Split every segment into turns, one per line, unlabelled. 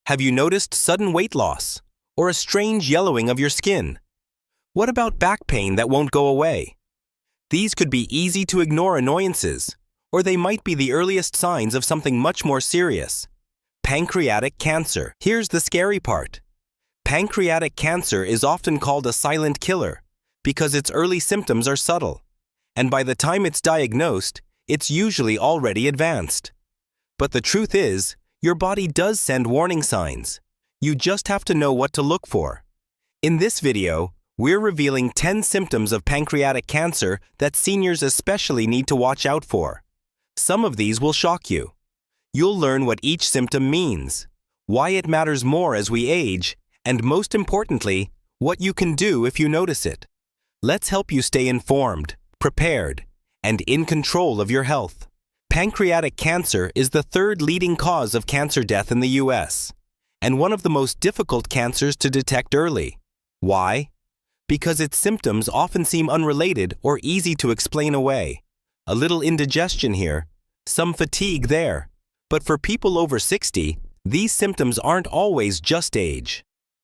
Have you noticed sudden weight loss or a strange yellowing of your skin? What about back pain that won't go away? These could be easy to ignore annoyances, or they might be the earliest signs of something much more serious. Pancreatic cancer. Here's the scary part. Pancreatic cancer is often called a silent killer because its early symptoms are subtle, and by the time it's diagnosed, it's usually already advanced. But the truth is, your body does send warning signs. You just have to know what to look for. In this video, we're revealing 10 symptoms of pancreatic cancer that seniors especially need to watch out for. Some of these will shock you. You'll learn what each symptom means, why it matters more as we age, and most importantly, what you can do if you notice it. Let's help you stay informed, prepared, and in control of your health. Pancreatic cancer is the third leading cause of cancer death in the US, and one of the most difficult cancers to detect early. Why? Because its symptoms often seem unrelated or easy to explain away. A little indigestion here, some fatigue there. But for people over 60, these symptoms aren't always just age.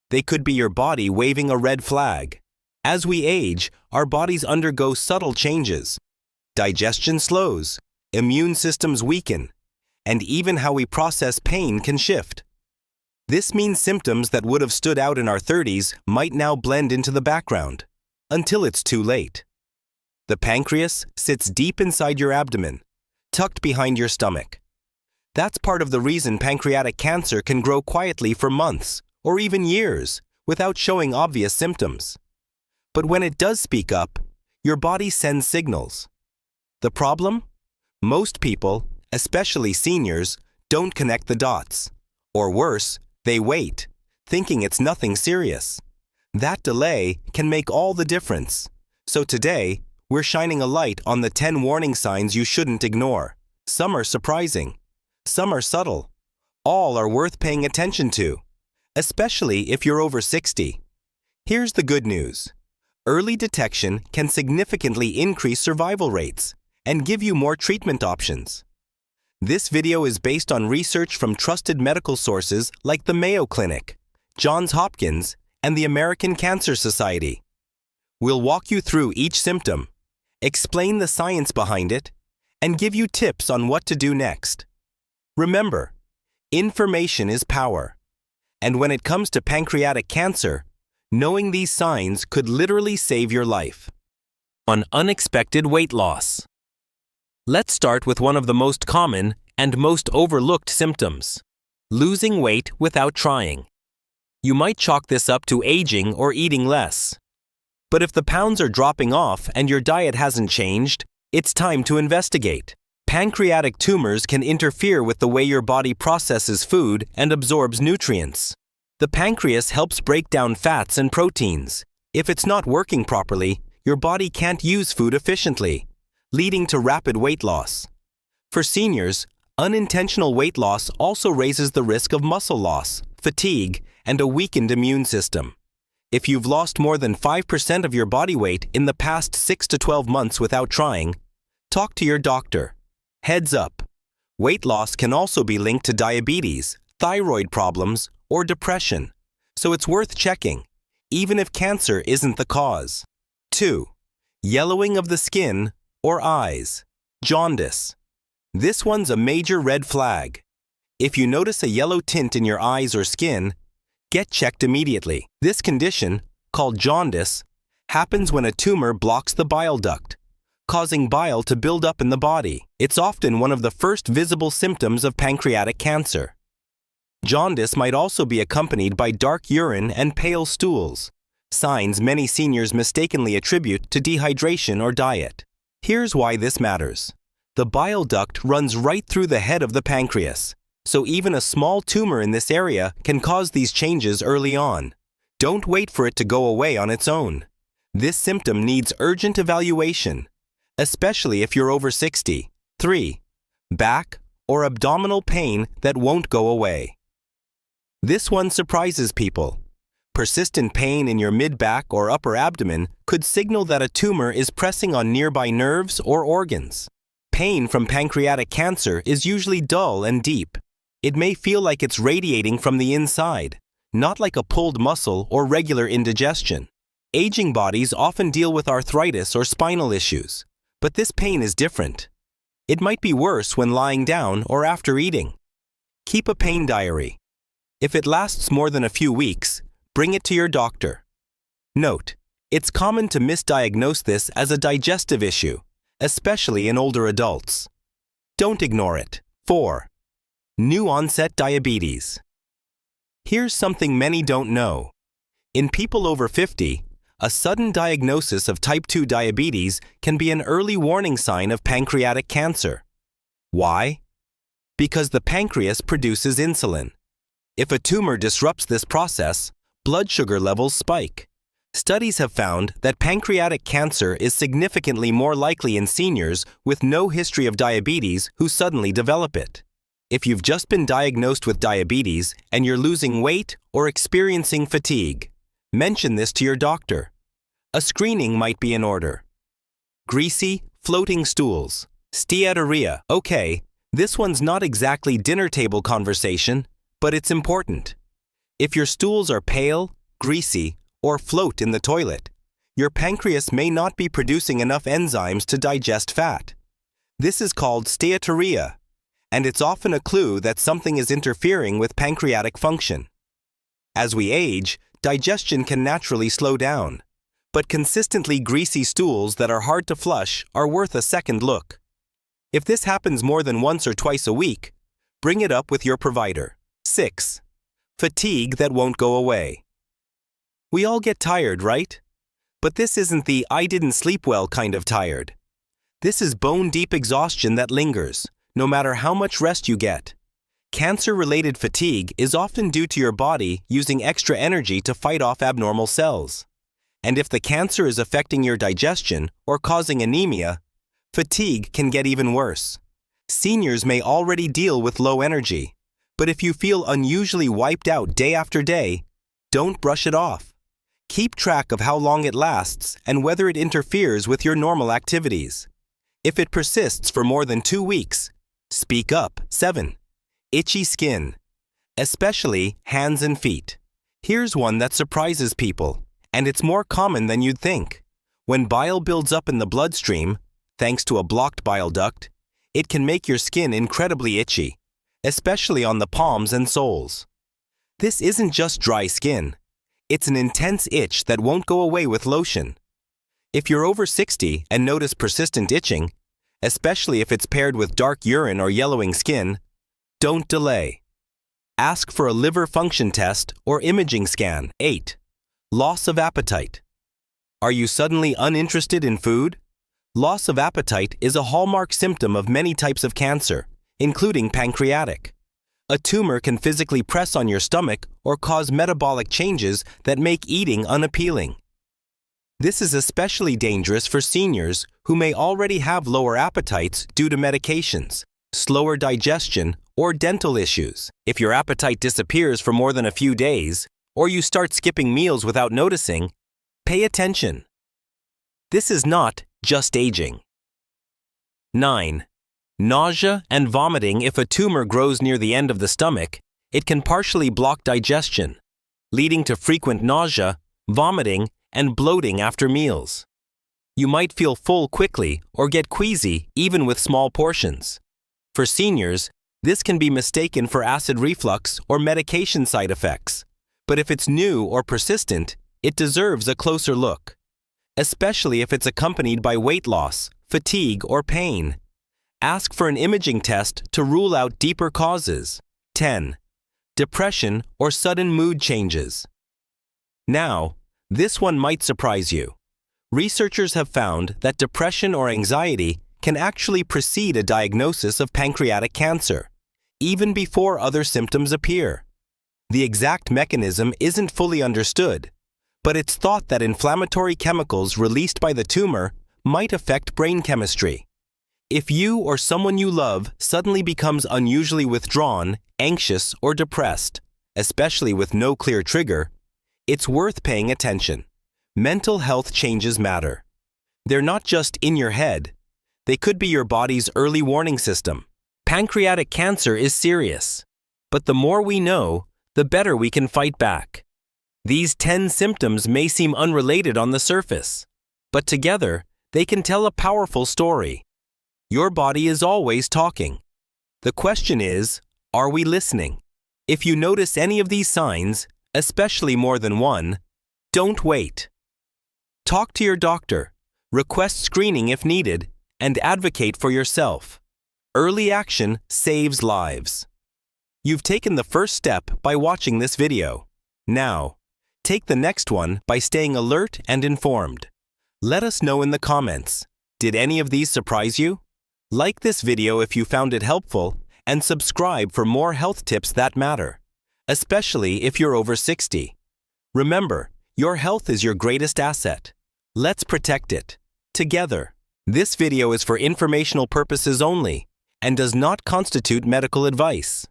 They could be your body waving a red flag. As we age, our bodies undergo subtle changes. Digestion slows, immune systems weaken, and even how we process pain can shift. This means symptoms that would have stood out in our 30s might now blend into the background, until it's too late. The pancreas sits deep inside your abdomen, tucked behind your stomach. That's part of the reason pancreatic cancer can grow quietly for months or even years without showing obvious symptoms. But when it does speak up, your body sends signals. The problem? Most people, especially seniors, don't connect the dots. Or worse, they wait, thinking it's nothing serious. That delay can make all the difference. So today, we're shining a light on the 10 warning signs you shouldn't ignore. Some are surprising. Some are subtle. All are worth paying attention to, especially if you're over 60. Here's the good news. Early detection can significantly increase survival rates and give you more treatment options. This video is based on research from trusted medical sources like the Mayo Clinic, Johns Hopkins, and the American Cancer Society. We'll walk you through each symptom, explain the science behind it, and give you tips on what to do next. Remember, information is power. And when it comes to pancreatic cancer, knowing these signs could literally save your life. On unexpected weight loss. Let's start with one of the most common and most overlooked symptoms: losing weight without trying. You might chalk this up to aging or eating less. But if the pounds are dropping off and your diet hasn't changed, it's time to investigate. Pancreatic tumors can interfere with the way your body processes food and absorbs nutrients. The pancreas helps break down fats and proteins. If it's not working properly, your body can't use food efficiently, leading to rapid weight loss. For seniors, unintentional weight loss also raises the risk of muscle loss, fatigue, and a weakened immune system. If you've lost more than 5% of your body weight in the past 6 to 12 months without trying, talk to your doctor. Heads up, weight loss can also be linked to diabetes, thyroid problems, or depression, so it's worth checking, even if cancer isn't the cause. 2. Yellowing of the skin or eyes. Jaundice. This one's a major red flag. If you notice a yellow tint in your eyes or skin, get checked immediately. This condition, called jaundice, happens when a tumor blocks the bile duct, causing bile to build up in the body. It's often one of the first visible symptoms of pancreatic cancer. Jaundice might also be accompanied by dark urine and pale stools, signs many seniors mistakenly attribute to dehydration or diet. Here's why this matters. The bile duct runs right through the head of the pancreas, so even a small tumor in this area can cause these changes early on. Don't wait for it to go away on its own. This symptom needs urgent evaluation, especially if you're over 60. 3. Back or abdominal pain that won't go away. This one surprises people. Persistent pain in your mid-back or upper abdomen could signal that a tumor is pressing on nearby nerves or organs. Pain from pancreatic cancer is usually dull and deep. It may feel like it's radiating from the inside, not like a pulled muscle or regular indigestion. Aging bodies often deal with arthritis or spinal issues, but this pain is different. It might be worse when lying down or after eating. Keep a pain diary. If it lasts more than a few weeks, bring it to your doctor. Note, it's common to misdiagnose this as a digestive issue, especially in older adults. Don't ignore it. 4. New onset diabetes. Here's something many don't know. In people over 50, a sudden diagnosis of type 2 diabetes can be an early warning sign of pancreatic cancer. Why? Because the pancreas produces insulin. If a tumor disrupts this process, blood sugar levels spike. Studies have found that pancreatic cancer is significantly more likely in seniors with no history of diabetes who suddenly develop it. If you've just been diagnosed with diabetes and you're losing weight or experiencing fatigue, mention this to your doctor. A screening might be in order. Greasy, floating stools. Steatorrhea. Okay, this one's not exactly dinner table conversation, but it's important. If your stools are pale, greasy, or float in the toilet, your pancreas may not be producing enough enzymes to digest fat. This is called steatorrhea, and it's often a clue that something is interfering with pancreatic function. As we age, digestion can naturally slow down, but consistently greasy stools that are hard to flush are worth a second look. If this happens more than once or twice a week, bring it up with your provider. 6. Fatigue that won't go away. We all get tired, right? But this isn't the "I didn't sleep well" kind of tired. This is bone-deep exhaustion that lingers, no matter how much rest you get. Cancer-related fatigue is often due to your body using extra energy to fight off abnormal cells. And if the cancer is affecting your digestion or causing anemia, fatigue can get even worse. Seniors may already deal with low energy, but if you feel unusually wiped out day after day, don't brush it off. Keep track of how long it lasts and whether it interferes with your normal activities. If it persists for more than 2 weeks, speak up. 7. Itchy skin, especially hands and feet. Here's one that surprises people, and it's more common than you'd think. When bile builds up in the bloodstream, thanks to a blocked bile duct, it can make your skin incredibly itchy, especially on the palms and soles. This isn't just dry skin. It's an intense itch that won't go away with lotion. If you're over 60 and notice persistent itching, especially if it's paired with dark urine or yellowing skin, don't delay. Ask for a liver function test or imaging scan. 8. Loss of appetite. Are you suddenly uninterested in food? Loss of appetite is a hallmark symptom of many types of cancer, including pancreatic. A tumor can physically press on your stomach or cause metabolic changes that make eating unappealing. This is especially dangerous for seniors who may already have lower appetites due to medications, slower digestion, or dental issues. If your appetite disappears for more than a few days, or you start skipping meals without noticing, pay attention. This is not just aging. 9. Nausea and vomiting. If a tumor grows near the end of the stomach, it can partially block digestion, leading to frequent nausea, vomiting, and bloating after meals. You might feel full quickly or get queasy even with small portions. For seniors, this can be mistaken for acid reflux or medication side effects. But if it's new or persistent, it deserves a closer look, especially if it's accompanied by weight loss, fatigue, or pain. Ask for an imaging test to rule out deeper causes. 10. Depression or sudden mood changes. Now, this one might surprise you. Researchers have found that depression or anxiety can actually precede a diagnosis of pancreatic cancer, even before other symptoms appear. The exact mechanism isn't fully understood, but it's thought that inflammatory chemicals released by the tumor might affect brain chemistry. If you or someone you love suddenly becomes unusually withdrawn, anxious, or depressed, especially with no clear trigger, it's worth paying attention. Mental health changes matter. They're not just in your head. They could be your body's early warning system. Pancreatic cancer is serious. but the more we know, the better we can fight back. These 10 symptoms may seem unrelated on the surface, but together, they can tell a powerful story. Your body is always talking. The question is, are we listening? If you notice any of these signs, especially more than one, don't wait. Talk to your doctor, request screening if needed, and advocate for yourself. Early action saves lives. You've taken the first step by watching this video. Now, take the next one by staying alert and informed. Let us know in the comments. Did any of these surprise you? Like this video if you found it helpful, and subscribe for more health tips that matter, especially if you're over 60. Remember, your health is your greatest asset. Let's protect it, together. This video is for informational purposes only and does not constitute medical advice.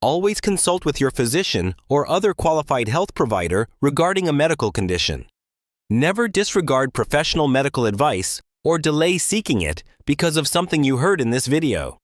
Always consult with your physician or other qualified health provider regarding a medical condition. Never disregard professional medical advice or delay seeking it because of something you heard in this video.